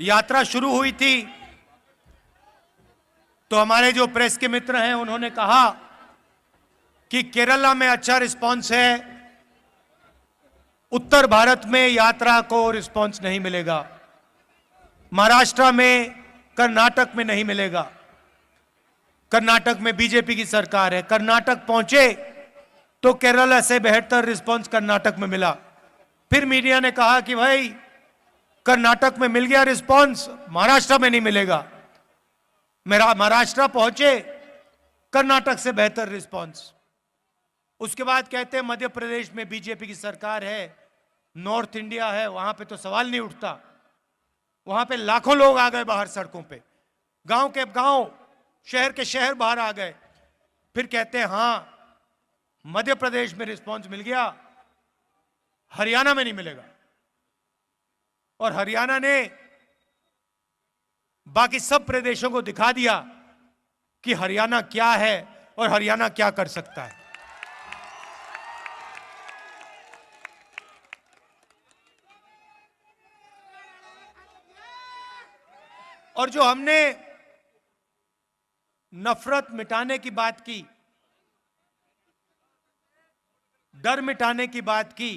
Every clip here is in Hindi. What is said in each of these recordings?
यात्रा शुरू हुई थी तो हमारे जो प्रेस के मित्र हैं उन्होंने कहा कि केरला में अच्छा रिस्पांस है, उत्तर भारत में यात्रा को रिस्पांस नहीं मिलेगा, महाराष्ट्र में, कर्नाटक में नहीं मिलेगा। कर्नाटक में बीजेपी की सरकार है, कर्नाटक पहुंचे तो केरला से बेहतर रिस्पांस कर्नाटक में मिला। फिर मीडिया ने कहा कि भाई कर्नाटक में मिल गया रिस्पांस, महाराष्ट्र में नहीं मिलेगा। मेरा महाराष्ट्र पहुंचे, कर्नाटक से बेहतर रिस्पांस। उसके बाद कहते हैं मध्य प्रदेश में बीजेपी की सरकार है, नॉर्थ इंडिया है, वहां पे तो सवाल नहीं उठता, वहां पे लाखों लोग आ गए बाहर सड़कों पे, गांव के गांव, शहर के शहर बाहर आ गए। फिर कहते हैं हां मध्य प्रदेश में रिस्पांस मिल गया, हरियाणा में नहीं मिलेगा। और हरियाणा ने बाकी सब प्रदेशों को दिखा दिया कि हरियाणा क्या है और हरियाणा क्या कर सकता है। और जो हमने नफरत मिटाने की बात की, डर मिटाने की बात की,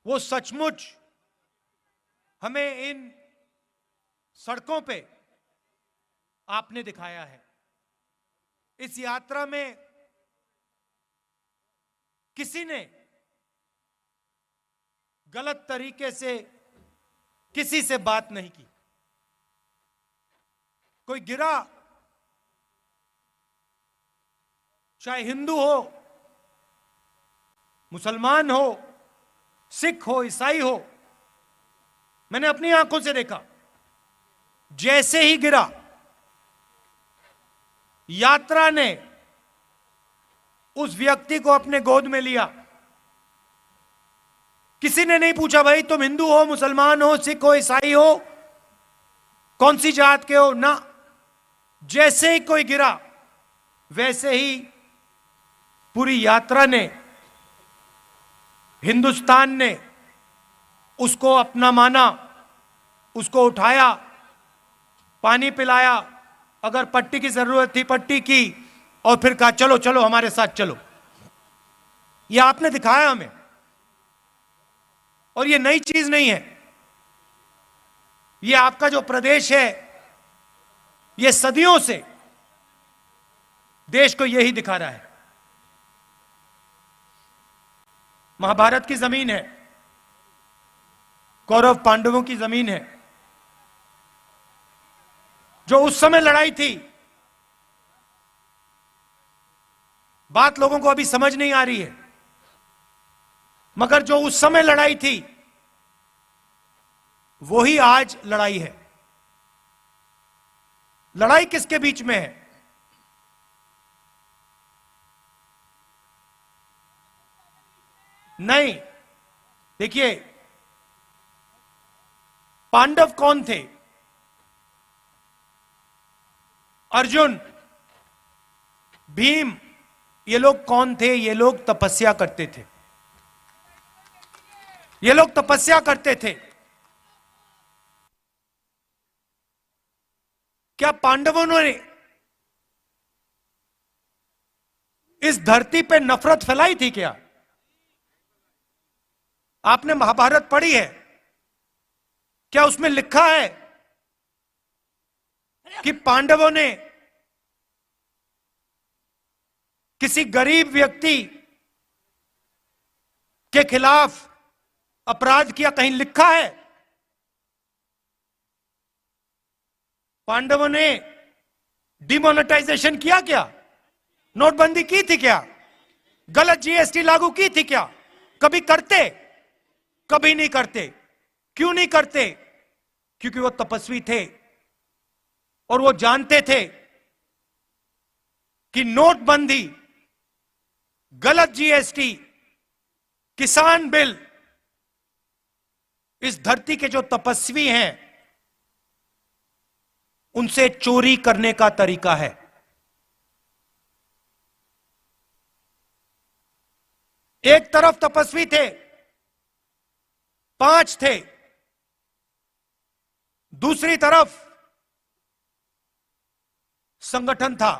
वो सचमुच हमें इन सड़कों पे आपने दिखाया है। इस यात्रा में किसी ने गलत तरीके से किसी से बात नहीं की। कोई गिरा, चाहे हिंदू हो, मुसलमान हो, सिख हो, ईसाई हो, मैंने अपनी आंखों से देखा। जैसे ही गिरा, यात्रा ने उस व्यक्ति को अपने गोद में लिया। किसी ने नहीं पूछा भाई तुम हिंदू हो, मुसलमान हो, सिख हो, ईसाई हो, कौन सी जात के हो, ना। जैसे ही कोई गिरा वैसे ही पूरी यात्रा ने, हिंदुस्तान ने उसको अपना माना, उसको उठाया, पानी पिलाया, अगर पट्टी की जरूरत थी पट्टी की, और फिर कहा चलो चलो हमारे साथ चलो। यह आपने दिखाया हमें, और यह नई चीज नहीं है। यह आपका जो प्रदेश है, यह सदियों से देश को यही दिखा रहा है। महाभारत की जमीन है, कौरव पांडवों की जमीन है। जो उस समय लड़ाई थी, बात लोगों को अभी समझ नहीं आ रही है, मगर जो उस समय लड़ाई थी वही आज लड़ाई है। लड़ाई किसके बीच में है? नहीं, देखिए पांडव कौन थे? अर्जुन, भीम, ये लोग कौन थे? ये लोग तपस्या करते थे। ये लोग तपस्या करते थे। क्या पांडवों ने इस धरती पे नफरत फैलाई थी क्या? आपने महाभारत पढ़ी है, क्या उसमें लिखा है कि पांडवों ने किसी गरीब व्यक्ति के खिलाफ अपराध किया? कहीं लिखा है? पांडवों ने डिमोनेटाइजेशन किया क्या? नोटबंदी की थी क्या? गलत जीएसटी लागू की थी क्या? कभी करते? कभी नहीं करते। क्यों नहीं करते? क्योंकि वो तपस्वी थे और वो जानते थे कि नोटबंदी, गलत जीएसटी, किसान बिल इस धरती के जो तपस्वी हैं उनसे चोरी करने का तरीका है। एक तरफ तपस्वी थे, 5 थे, दूसरी तरफ संगठन था।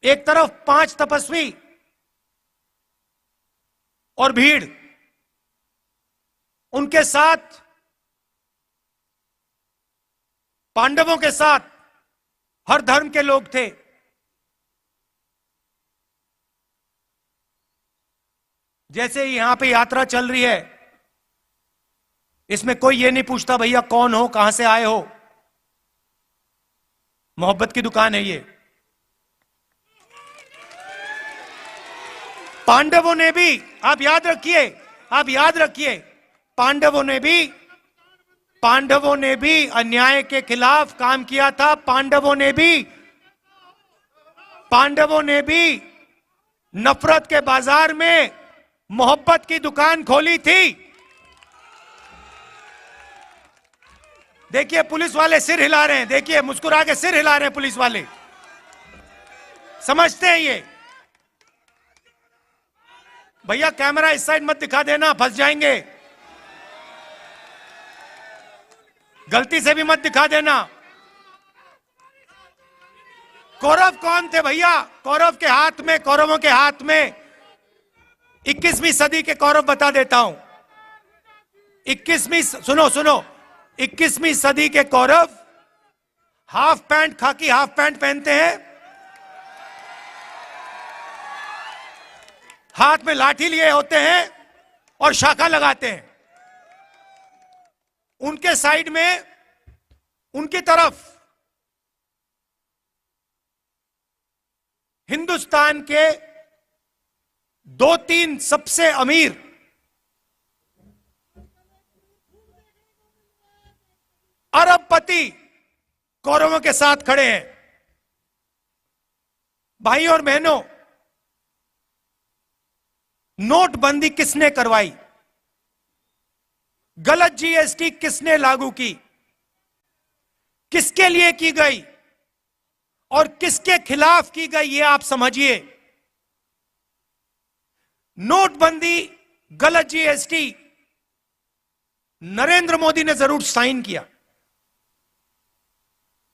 एक तरफ 5 तपस्वी और भीड़, उनके साथ पांडवों के साथ हर धर्म के लोग थे। जैसे यहां पे यात्रा चल रही है, इसमें कोई ये नहीं पूछता भैया कौन हो, कहां से आए हो। मोहब्बत की दुकान है ये। पांडवों ने भी, आप याद रखिए, आप याद रखिए, पांडवों ने भी अन्याय के खिलाफ काम किया था। पांडवों ने भी नफरत के बाजार में मोहब्बत की दुकान खोली थी। देखिए पुलिस वाले सिर हिला रहे हैं, देखिए मुस्कुरा के सिर हिला रहे हैं पुलिस वाले, समझते हैं ये। भैया कैमरा इस साइड मत दिखा देना, फंस जाएंगे। गलती से भी मत दिखा देना। कौरव कौन थे भैया? कौरवों के हाथ में 21वीं सदी के कौरव बता देता हूं। 21वीं सदी के कौरव हाफ पैंट, खाकी हाफ पैंट पहनते हैं, हाथ में लाठी लिए होते हैं और शाखा लगाते हैं। उनके साइड में, उनकी तरफ हिंदुस्तान के 2-3 सबसे अमीर अरबपति कौरवों के साथ खड़े हैं। भाई और बहनों, नोटबंदी किसने करवाई? गलत जीएसटी किसने लागू की? किसके लिए की गई और किसके खिलाफ की गई, ये आप समझिए। नोटबंदी, गलत जीएसटी नरेंद्र मोदी ने जरूर साइन किया,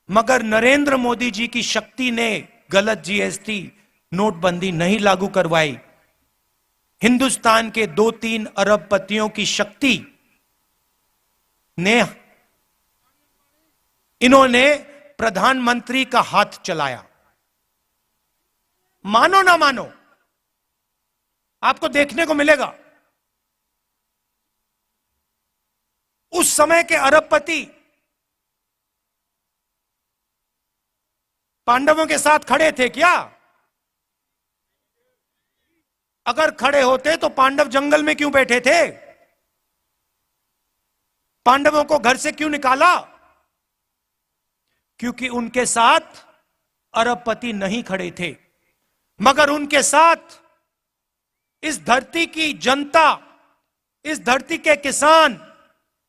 मगर नरेंद्र मोदी जी की शक्ति ने गलत जीएसटी, नोटबंदी नहीं लागू करवाई। हिंदुस्तान के 2-3 अरबपतियों की शक्ति ने, इन्होंने प्रधानमंत्री का हाथ चलाया। मानो ना मानो, आपको देखने को मिलेगा उस समय के अरबपति पांडवों के साथ खड़े थे क्या? अगर खड़े होते तो पांडव जंगल में क्यों बैठे थे? पांडवों को घर से क्यों निकाला? क्योंकि उनके साथ अरबपति नहीं खड़े थे, मगर उनके साथ इस धरती की जनता, इस धरती के किसान,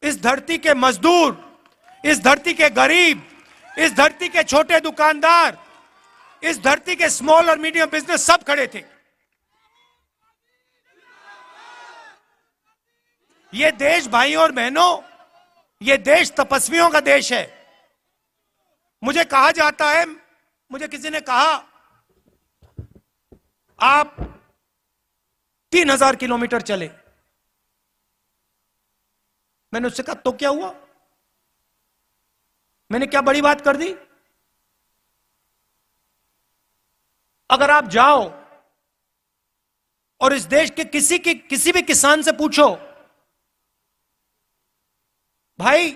इस धरती के मजदूर, इस धरती के गरीब, इस धरती के छोटे दुकानदार, इस धरती के स्मॉल और मीडियम बिजनेस सब खड़े थे। ये देश भाइयों और बहनों, ये देश तपस्वियों का देश है। मुझे कहा जाता है, मुझे किसी ने कहा आप 3000 किलोमीटर चले। मैंने उससे कहा तो क्या हुआ? मैंने क्या बड़ी बात कर दी? अगर आप जाओ और इस देश के किसी भी किसान से पूछो, भाई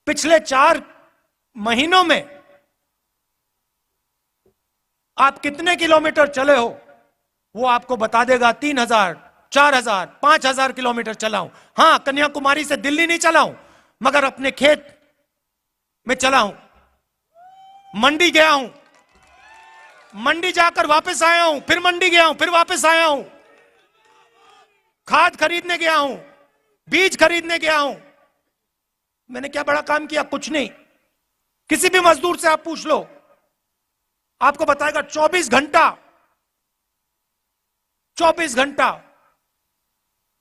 पिछले 4 महीनों में आप कितने किलोमीटर चले हो, वो आपको बता देगा 3000, 4000, 5000 किलोमीटर चला हूं। हां, कन्याकुमारी से दिल्ली नहीं चला हूं, मगर अपने खेत में चला हूं, मंडी गया हूं, मंडी जाकर वापस आया हूं, फिर मंडी गया हूं, फिर वापस आया हूं, खाद खरीदने गया हूं, बीज खरीदने गया हूं। मैंने क्या बड़ा काम किया? कुछ नहीं। किसी भी मजदूर से आप पूछ लो, आपको बताएगा 24 घंटा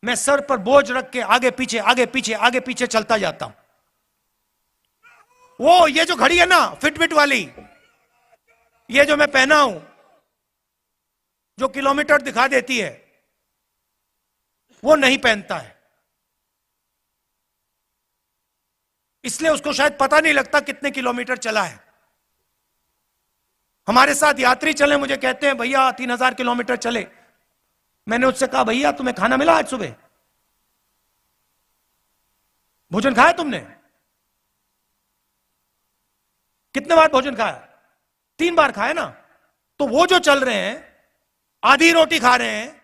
मैं सर पर बोझ रख के आगे पीछे आगे पीछे आगे पीछे चलता जाता हूं। वो ये जो घड़ी है ना फिटबिट वाली, ये जो मैं पहना हूं, जो किलोमीटर दिखा देती है, वो नहीं पहनता है। इसलिए उसको शायद पता नहीं लगता कितने किलोमीटर चला है। हमारे साथ यात्री चले, मुझे कहते हैं भैया 3000 किलोमीटर चले। मैंने उससे कहा भैया तुम्हें खाना मिला आज सुबह? भोजन खाया तुमने? कितने बार भोजन खाया? 3 बार खाया ना। तो वो जो चल रहे हैं आधी रोटी खा रहे हैं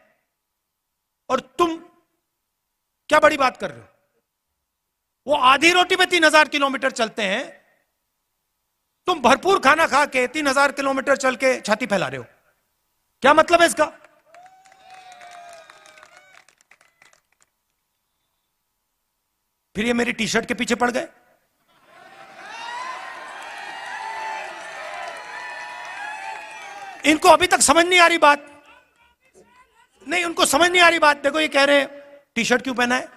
और तुम क्या बड़ी बात कर रहे हो? वो आधी रोटी में 3000 किलोमीटर चलते हैं, तुम भरपूर खाना खा के 3000 किलोमीटर चल के छाती फैला रहे हो। क्या मतलब है इसका? फिर ये मेरी टी शर्ट के पीछे पड़ गए। इनको अभी तक समझ नहीं आ रही बात। नहीं, उनको समझ नहीं आ रही बात। देखो ये कह रहे हैं टी शर्ट क्यों पहना है,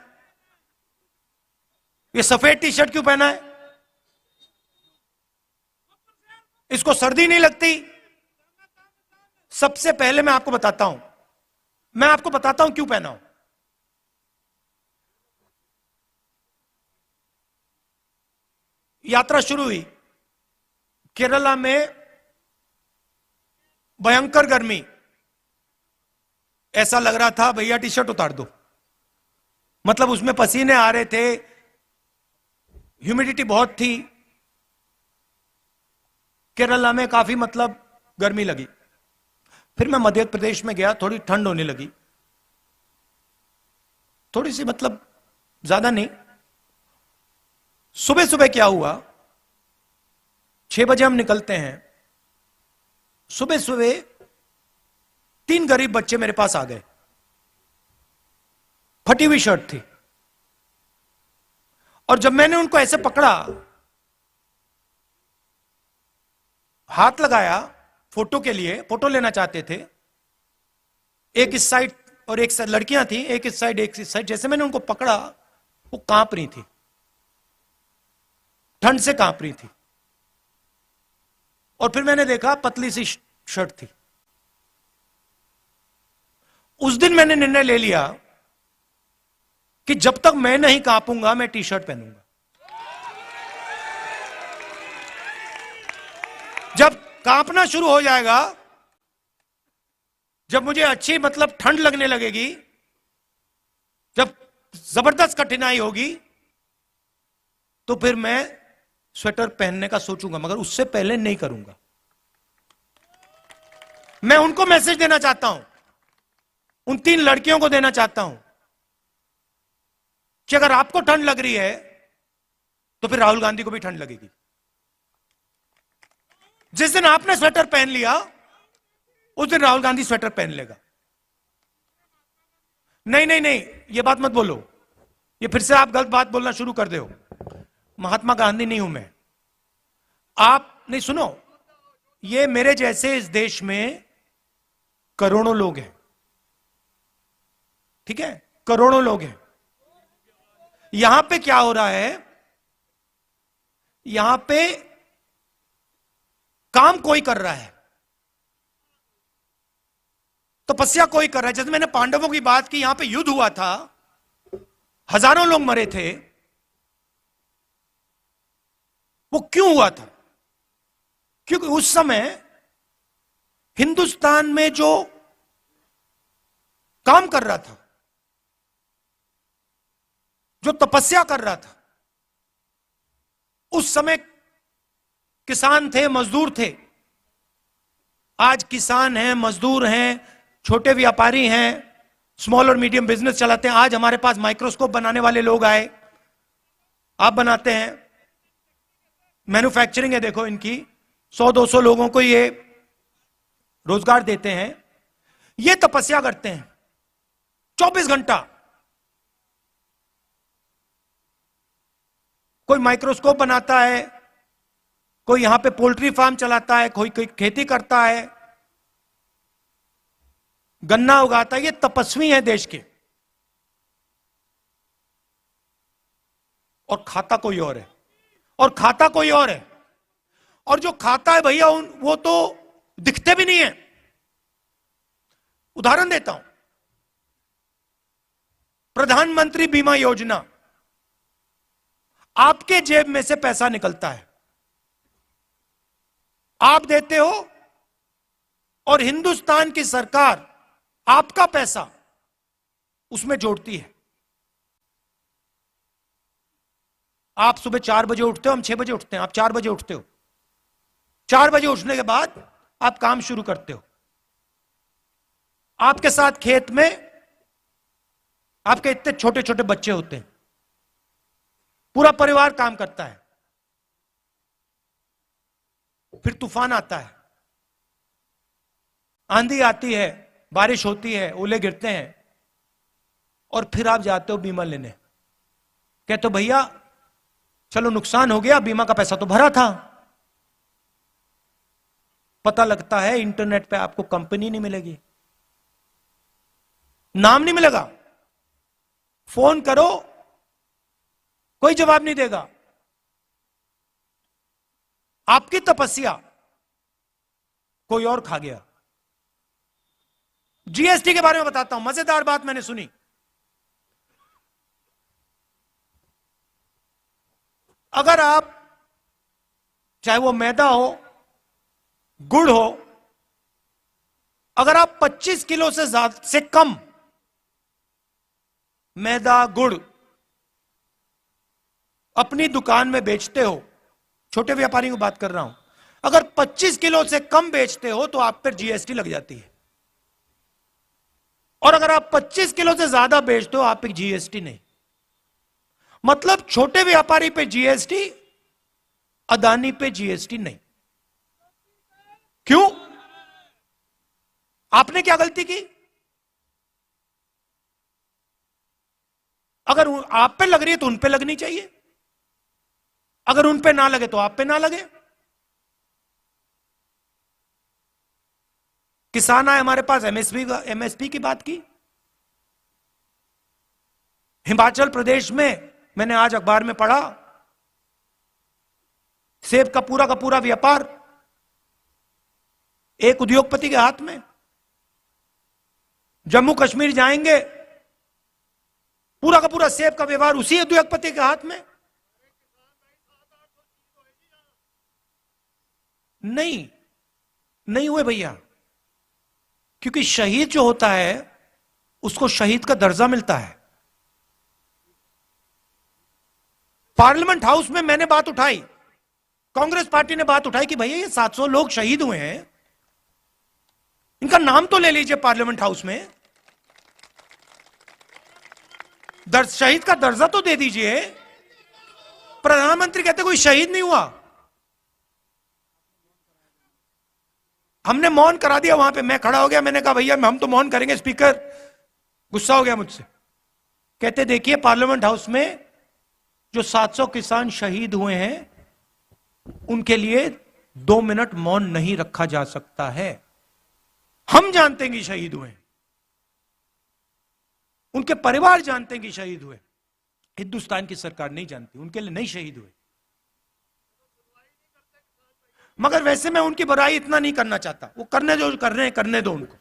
ये सफेद टी शर्ट क्यों पहना है, इसको सर्दी नहीं लगती। सबसे पहले मैं आपको बताता हूं क्यों पहना हूं। यात्रा शुरू हुई, केरला में भयंकर गर्मी, ऐसा लग रहा था भैया टी शर्ट उतार दो। मतलब उसमें पसीने आ रहे थे, ह्यूमिडिटी बहुत थी। केरला में काफी मतलब गर्मी लगी। फिर मैं मध्य प्रदेश में गया, थोड़ी ठंड होने लगी, थोड़ी सी मतलब ज्यादा नहीं। सुबह सुबह क्या हुआ, 6 बजे हम निकलते हैं। सुबह सुबह 3 गरीब बच्चे मेरे पास आ गए, फटी हुई शर्ट थी। और जब मैंने उनको ऐसे पकड़ा, हाथ लगाया फोटो के लिए, फोटो लेना चाहते थे, एक इस साइड और एक साइड लड़कियां थी, एक इस साइड एक इस साइड। जैसे मैंने उनको पकड़ा, वो कांप रही थी, ठंड से कांप रही थी। और फिर मैंने देखा पतली सी शर्ट थी। उस दिन मैंने निर्णय ले लिया कि जब तक मैं नहीं कांपूंगा मैं टी शर्ट पहनूंगा। जब कांपना शुरू हो जाएगा, जब मुझे अच्छी मतलब ठंड लगने लगेगी, जब जबरदस्त कठिनाई होगी, तो फिर मैं स्वेटर पहनने का सोचूंगा, मगर उससे पहले नहीं करूंगा। मैं उनको मैसेज देना चाहता हूं, उन 3 लड़कियों को देना चाहता हूं कि अगर आपको ठंड लग रही है तो फिर राहुल गांधी को भी ठंड लगेगी। जिस दिन आपने स्वेटर पहन लिया, उस दिन राहुल गांधी स्वेटर पहन लेगा। नहीं नहीं नहीं, यह बात मत बोलो, ये फिर से आप गलत बात बोलना शुरू कर दो। महात्मा गांधी नहीं हूं मैं। आप नहीं, सुनो, ये मेरे जैसे इस देश में करोड़ों लोग हैं, ठीक है, करोड़ों लोग हैं। यहां पे क्या हो रहा है, यहां पे काम कोई कर रहा है, तपस्या कोई कर रहा है। जैसे मैंने पांडवों की बात की, यहां पे युद्ध हुआ था, हजारों लोग मरे थे। वो क्यों हुआ था? क्योंकि उस समय हिंदुस्तान में जो काम कर रहा था, जो तपस्या कर रहा था, उस समय किसान थे, मजदूर थे। आज किसान हैं, मजदूर हैं, छोटे व्यापारी हैं, स्मॉल और मीडियम बिजनेस चलाते हैं। आज हमारे पास माइक्रोस्कोप बनाने वाले लोग आए, आप बनाते हैं, मैन्युफैक्चरिंग है, देखो इनकी 100-200 लोगों को ये रोजगार देते हैं। ये तपस्या करते हैं 24 घंटा। कोई माइक्रोस्कोप बनाता है, कोई यहां पे पोल्ट्री फार्म चलाता है, कोई खेती करता है, गन्ना उगाता है। ये तपस्वी है देश के। और खाता कोई और है, और खाता कोई और है। और जो खाता है भैया वो तो दिखते भी नहीं है। उदाहरण देता हूं, प्रधानमंत्री बीमा योजना, आपके जेब में से पैसा निकलता है, आप देते हो, और हिंदुस्तान की सरकार आपका पैसा उसमें जोड़ती है। आप सुबह 4 बजे उठते हो, हम 6 बजे उठते हैं, आप 4 बजे उठते हो। 4 बजे उठने के बाद आप काम शुरू करते हो। आपके साथ खेत में आपके इतने छोटे छोटे बच्चे होते हैं, पूरा परिवार काम करता है। फिर तूफान आता है, आंधी आती है, बारिश होती है, ओले गिरते हैं, और फिर आप जाते हो बीमा लेने। कहते हो भैया चलो नुकसान हो गया, बीमा का पैसा तो भरा था। पता लगता है इंटरनेट पे आपको कंपनी नहीं मिलेगी, नाम नहीं मिलेगा, फोन करो कोई जवाब नहीं देगा। आपकी तपस्या कोई और खा गया। जीएसटी के बारे में बताता हूं, मजेदार बात मैंने सुनी। अगर आप, चाहे वो मैदा हो, गुड़ हो, अगर आप 25 किलो से कम मैदा गुड़ अपनी दुकान में बेचते हो, छोटे व्यापारियों की बात कर रहा हूं, अगर 25 किलो से कम बेचते हो तो आप पर जीएसटी लग जाती है। और अगर आप 25 किलो से ज्यादा बेचते हो आप पे जीएसटी नहीं। मतलब छोटे व्यापारी पे जीएसटी, अदानी पे जीएसटी नहीं। क्यों? आपने क्या गलती की? अगर आप पे लग रही है तो उन पे लगनी चाहिए, अगर उन पे ना लगे तो आप पे ना लगे। किसान आए हमारे पास, एमएसपी की बात की। हिमाचल प्रदेश में मैंने आज अखबार में पढ़ा, सेब का पूरा व्यापार एक उद्योगपति के हाथ में। जम्मू कश्मीर जाएंगे, पूरा का पूरा सेब का व्यवहार उसी उद्योगपति के हाथ में। नहीं हुए भैया, क्योंकि शहीद जो होता है उसको शहीद का दर्जा मिलता है। पार्लियामेंट हाउस में मैंने बात उठाई, कांग्रेस पार्टी ने बात उठाई कि भैया ये 700 लोग शहीद हुए हैं, इनका नाम तो ले लीजिए पार्लियामेंट हाउस में, शहीद का दर्जा तो दे दीजिए। प्रधानमंत्री कहते कोई शहीद नहीं हुआ। हमने मौन करा दिया वहां पे, मैं खड़ा हो गया, मैंने कहा भैया हम तो मौन करेंगे। स्पीकर गुस्सा हो गया मुझसे, कहते देखिए पार्लियामेंट हाउस में जो 700 किसान शहीद हुए हैं उनके लिए 2 मिनट मौन नहीं रखा जा सकता है। हम जानते हैं कि शहीद हुए, उनके परिवार जानते हैं कि शहीद हुए, हिंदुस्तान की सरकार नहीं जानती, उनके लिए नहीं शहीद हुए। मगर वैसे मैं उनकी बुराई इतना नहीं करना चाहता, वो करने जो कर रहे हैं करने दो उनको।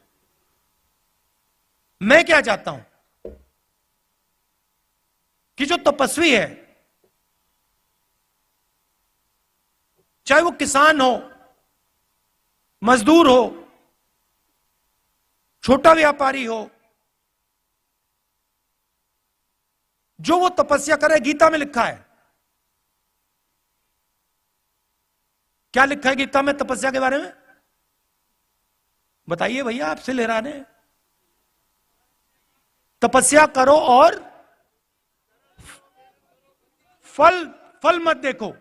मैं क्या चाहता हूं कि जो तपस्वी है, चाहे वो किसान हो, मजदूर हो, छोटा व्यापारी हो, जो वो तपस्या करे, गीता में लिखा है। क्या लिखा है गीता में तपस्या के बारे में? बताइए भैया, आपसे ले रहा है। तपस्या करो और फल मत देखो।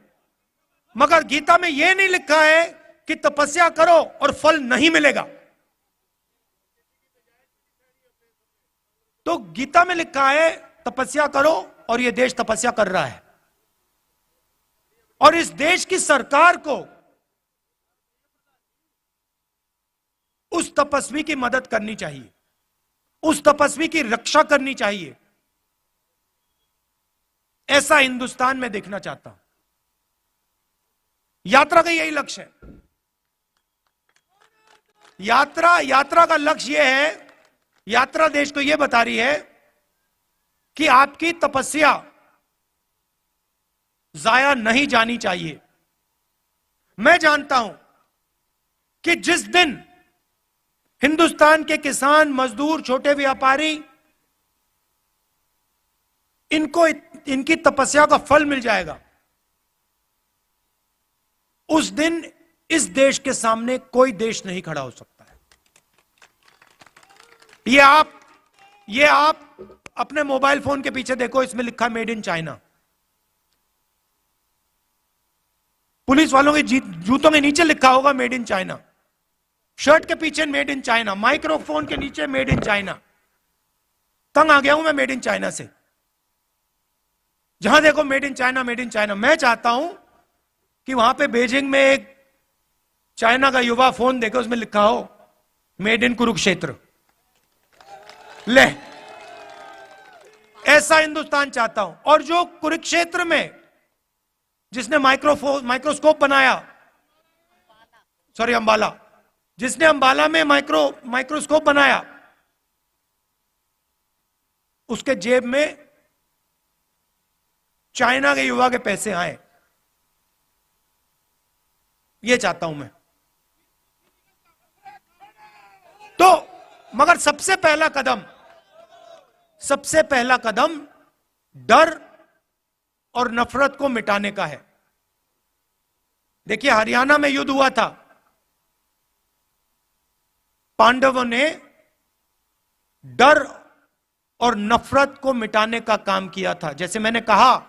मगर गीता में यह नहीं लिखा है कि तपस्या करो और फल नहीं मिलेगा। तो गीता में लिखा है तपस्या करो, और यह देश तपस्या कर रहा है। और इस देश की सरकार को उस तपस्वी की मदद करनी चाहिए, उस तपस्वी की रक्षा करनी चाहिए। ऐसा हिंदुस्तान में देखना चाहता हूं। यात्रा का यही लक्ष्य है। यात्रा का लक्ष्य यह है, यात्रा देश को यह बता रही है कि आपकी तपस्या जाया नहीं जानी चाहिए। मैं जानता हूं कि जिस दिन हिंदुस्तान के किसान, मजदूर, छोटे व्यापारी, इनकी तपस्या का फल मिल जाएगा, उस दिन इस देश के सामने कोई देश नहीं खड़ा हो सकता है। ये आप अपने मोबाइल फोन के पीछे देखो, इसमें लिखा है मेड इन चाइना। पुलिस वालों के जूतों के नीचे लिखा होगा मेड इन चाइना, शर्ट के पीछे मेड इन चाइना, माइक्रोफोन के नीचे मेड इन चाइना। तंग आ गया हूं मैं मेड इन चाइना से। जहां देखो made in China, made in China. मैं चाहता हूं कि वहां पे बीजिंग में एक चाइना का युवा फोन देखे, उसमें लिखा हो मेड इन कुरुक्षेत्र। ले, ऐसा हिंदुस्तान चाहता हूं। और जो कुरुक्षेत्र में जिसने माइक्रोस्कोप बनाया, अंबाला, जिसने अंबाला में माइक्रोस्कोप बनाया, उसके जेब में चाइना के युवा के पैसे आए। यह चाहता हूं मैं। तो मगर सबसे पहला कदम डर और नफरत को मिटाने का है। देखिए, हरियाणा में युद्ध हुआ था, पांडवों ने डर और नफरत को मिटाने का काम किया था। जैसे मैंने कहा,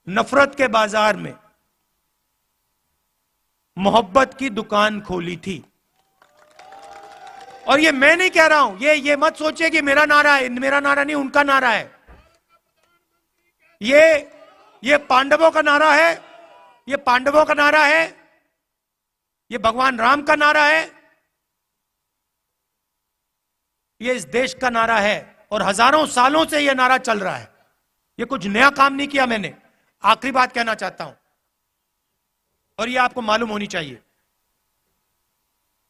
नफरत के बाजार में मोहब्बत की दुकान खोली थी। और ये मैं नहीं कह रहा हूं, ये मत सोचिए कि मेरा नारा है। मेरा नारा नहीं, उनका नारा है। ये पांडवों का नारा है, ये पांडवों का नारा है, ये भगवान राम का नारा है, ये इस देश का नारा है। और हजारों सालों से यह नारा चल रहा है। ये कुछ नया काम नहीं किया मैंने। आखिरी बात कहना चाहता हूं, और ये आपको मालूम होनी चाहिए।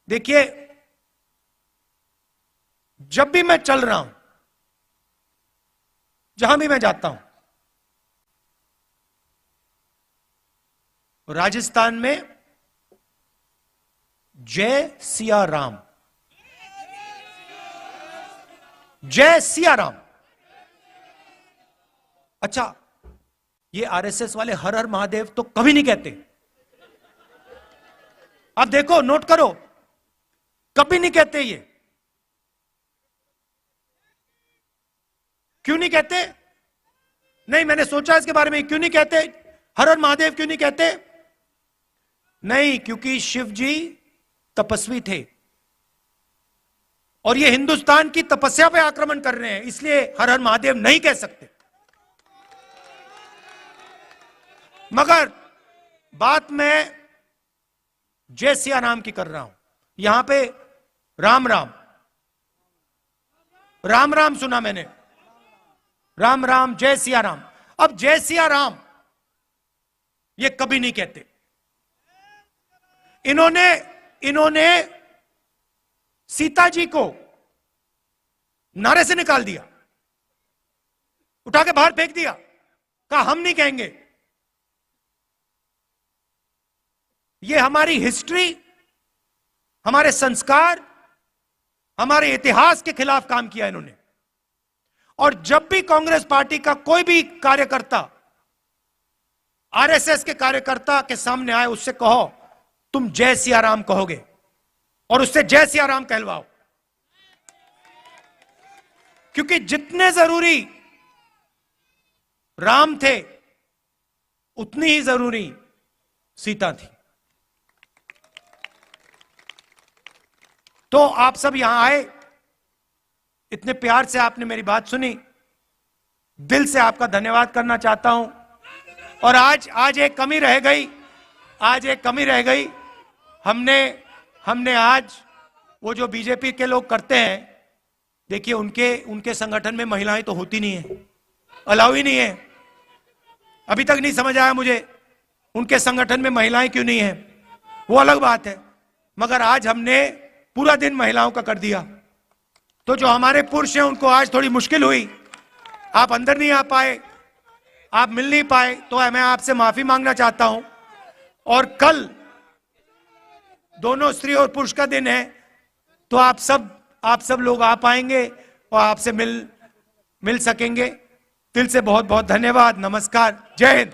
देखिए, जब भी मैं चल रहा हूं, जहां भी मैं जाता हूं, राजस्थान में जय सिया राम, जय सिया राम। अच्छा, ये आरएसएस वाले हर हर महादेव तो कभी नहीं कहते। आप देखो, नोट करो, कभी नहीं कहते ये। क्यों नहीं कहते? नहीं, मैंने सोचा इसके बारे में, क्यों नहीं कहते हर हर महादेव, क्यों नहीं कहते? नहीं, क्योंकि शिव जी तपस्वी थे और ये हिंदुस्तान की तपस्या पे आक्रमण कर रहे हैं, इसलिए हर हर महादेव नहीं कह सकते। मगर बात मैं जय सिया राम की कर रहा हूं। यहां पे राम राम, राम राम सुना मैंने, राम राम, जय सिया राम। अब जय सिया राम ये कभी नहीं कहते। इन्होंने सीता जी को नारे से निकाल दिया, उठा के बाहर फेंक दिया, कहा हम नहीं कहेंगे। ये हमारी हिस्ट्री, हमारे संस्कार, हमारे इतिहास के खिलाफ काम किया इन्होंने। और जब भी कांग्रेस पार्टी का कोई भी कार्यकर्ता आरएसएस के कार्यकर्ता के सामने आए, उससे कहो तुम जय सिया राम कहोगे, और उससे जय सिया राम कहलवाओ। क्योंकि जितने जरूरी राम थे, उतनी ही जरूरी सीता थी। तो आप सब यहां आए, इतने प्यार से आपने मेरी बात सुनी, दिल से आपका धन्यवाद करना चाहता हूं। और आज एक कमी रह गई, आज एक कमी रह गई। हमने आज वो जो बीजेपी के लोग करते हैं, देखिए उनके संगठन में महिलाएं तो होती नहीं है, अलाउ ही नहीं है। अभी तक नहीं समझ आया मुझे उनके संगठन में महिलाएं क्यों नहीं है, वो अलग बात है, मगर आज हमने पूरा दिन महिलाओं का कर दिया। तो जो हमारे पुरुष हैं उनको आज थोड़ी मुश्किल हुई, आप अंदर नहीं आ पाए, आप मिल नहीं पाए, तो मैं आपसे माफी मांगना चाहता हूं। और कल दोनों स्त्री और पुरुष का दिन है, तो आप सब लोग आ पाएंगे और आपसे मिल सकेंगे। दिल से बहुत बहुत धन्यवाद। नमस्कार। जय हिंद।